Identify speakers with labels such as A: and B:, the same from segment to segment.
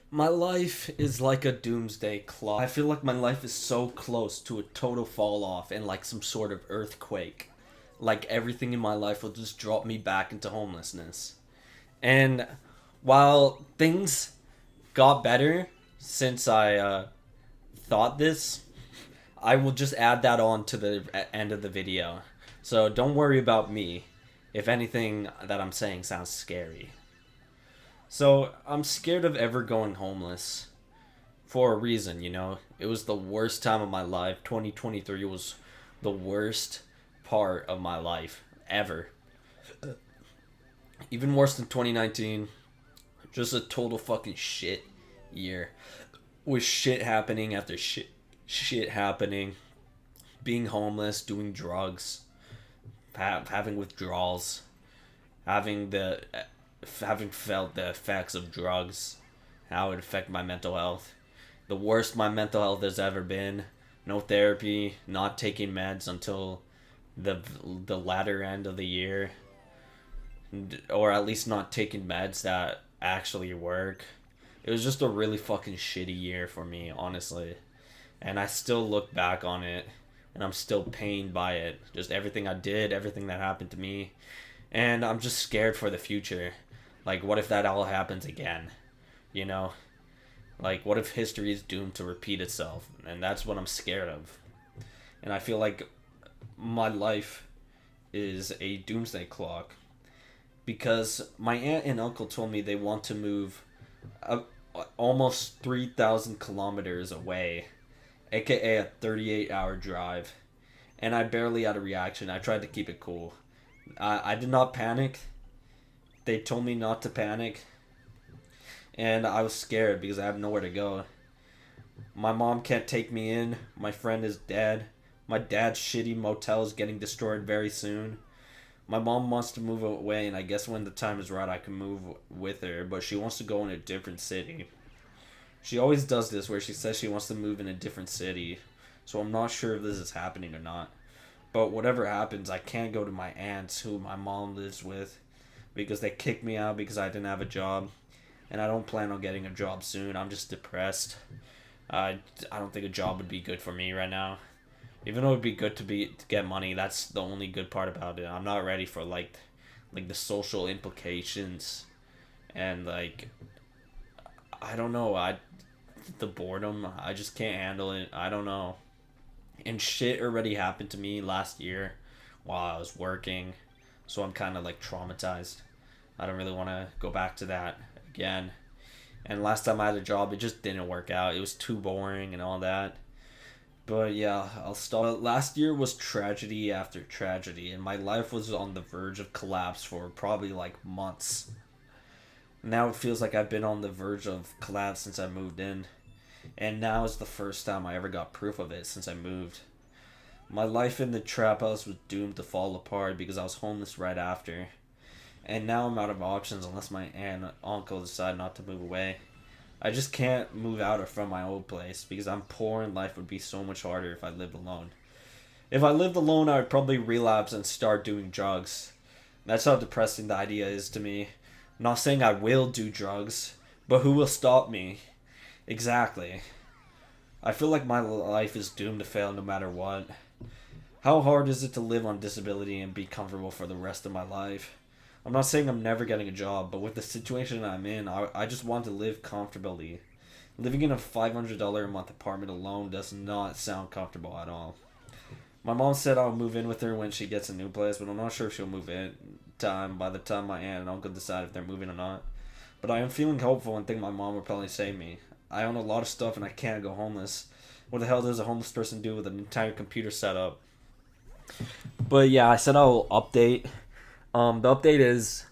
A: My life is like a doomsday clock. I feel like my life is so close to a total fall off and like some sort of earthquake. Like everything in my life will just drop me back into homelessness. And while things got better since I thought this, I will just add that on to the end of the video. So don't worry about me if anything that I'm saying sounds scary. So I'm scared of ever going homeless for a reason, you know. It was the worst time of my life. 2023 was the worst part of my life ever. Even worse than 2019. Just a total fucking shit year. With shit happening after shit happening. Being homeless, doing drugs, having withdrawals, having the having felt the effects of drugs, how it affect my mental health. The worst my mental health has ever been. No therapy, not taking meds until the latter end of the year, or at least not taking meds that actually work. It was just a really fucking shitty year for me, honestly. And I still look back on it and I'm still pained by it. Just everything I did, everything that happened to me. And I'm just scared for the future. Like, what if that all happens again? You know? Like, what if history is doomed to repeat itself? And that's what I'm scared of. And I feel like my life is a doomsday clock. Because my aunt and uncle told me they want to move almost 3,000 kilometers away, aka a 38-hour drive. And I barely had a reaction. I tried to keep it cool. I did not panic. They told me not to panic. And I was scared because I have nowhere to go. My mom can't take me in. My friend is dead. My dad's shitty motel is getting destroyed very soon. My mom wants to move away, and I guess when the time is right, I can move with her, but she wants to go in a different city. She always does this where she says she wants to move in a different city, so I'm not sure if this is happening or not. But whatever happens, I can't go to my aunt's who my mom lives with because they kicked me out because I didn't have a job, and I don't plan on getting a job soon. I'm just depressed. I don't think a job would be good for me right now. Even though it'd be good to get money, that's the only good part about it. I'm not ready for like the social implications and like I don't know, the boredom, I just can't handle it. I don't know. And shit already happened to me last year while I was working, so I'm kind of like traumatized. I don't really want to go back to that again. And last time I had a job, it just didn't work out. It was too boring and all that. But yeah, I'll stop. Last year was tragedy after tragedy, and my life was on the verge of collapse for probably like months. Now it feels like I've been on the verge of collapse since I moved in, and now is the first time I ever got proof of it since I moved. My life in the trap house was doomed to fall apart because I was homeless right after, and now I'm out of options unless my aunt and uncle decide not to move away. I just can't move out or from my old place because I'm poor and life would be so much harder if I lived alone. If I lived alone, I would probably relapse and start doing drugs. That's how depressing the idea is to me. I'm not saying I will do drugs, but who will stop me? Exactly. I feel like my life is doomed to fail no matter what. How hard is it to live on disability and be comfortable for the rest of my life? I'm not saying I'm never getting a job, but with the situation I'm in, I just want to live comfortably. Living in a $500 a month apartment alone does not sound comfortable at all. My mom said I'll move in with her when she gets a new place, but I'm not sure if she'll move in by the time my aunt and uncle decide if they're moving or not. But I am feeling hopeful and think my mom will probably save me. I own a lot of stuff and I can't go homeless. What the hell does a homeless person do with an entire computer setup? But yeah, I said I'll update. The update is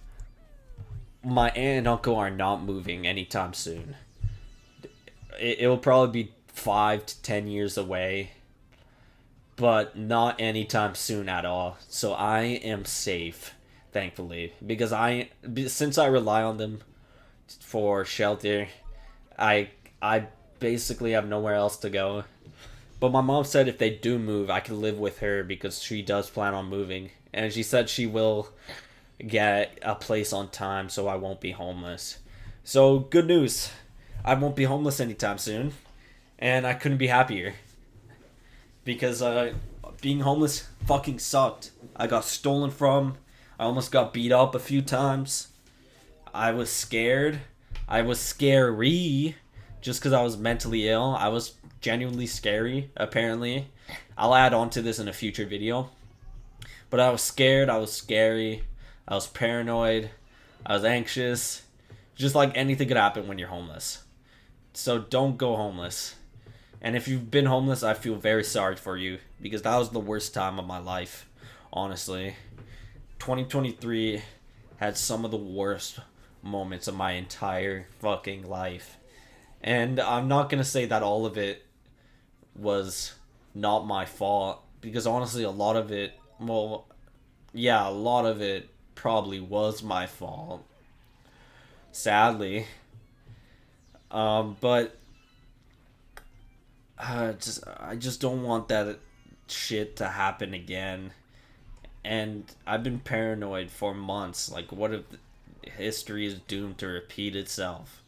A: my aunt and uncle are not moving anytime soon. It'll probably be 5 to 10 years away, but not anytime soon at all. So I am safe, thankfully, because since I rely on them for shelter, I basically have nowhere else to go. But my mom said if they do move, I can live with her because she does plan on moving. And she said she will get a place on time so I won't be homeless. So, good news. I won't be homeless anytime soon, and I couldn't be happier because being homeless fucking sucked. I got stolen from. I almost got beat up a few times. I was scared. I was scary just because I was mentally ill. I was genuinely scary, apparently. I'll add on to this in a future video. But I was scared. I was scary. I was paranoid. I was anxious. Just like anything could happen when you're homeless. So don't go homeless. And if you've been homeless, I feel very sorry for you because that was the worst time of my life, honestly. 2023 had some of the worst moments of my entire fucking life. And I'm not going to say that all of it was not my fault because honestly a lot of it, well, yeah, a lot of it probably was my fault. Sadly. But I just don't want that shit to happen again. And I've been paranoid for months. Like, what if history is doomed to repeat itself?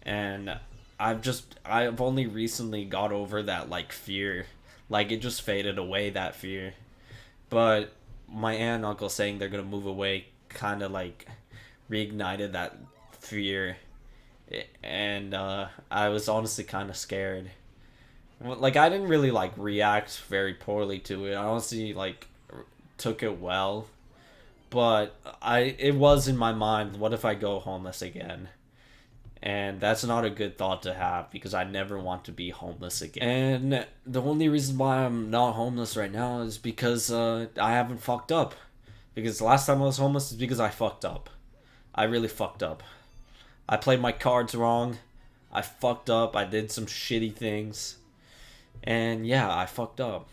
A: And I've only recently got over that, like, fear. Like, it just faded away, that fear. But my aunt and uncle saying they're gonna move away kind of, like, reignited that fear. And I was honestly kind of scared. Like, I didn't really, like, react very poorly to it. I honestly, like, took it well. But it was in my mind, what if I go homeless again? And that's not a good thought to have because I never want to be homeless again. And the only reason why I'm not homeless right now is because I haven't fucked up. Because the last time I was homeless is because I fucked up. I really fucked up. I played my cards wrong. I fucked up. I did some shitty things. And yeah, I fucked up.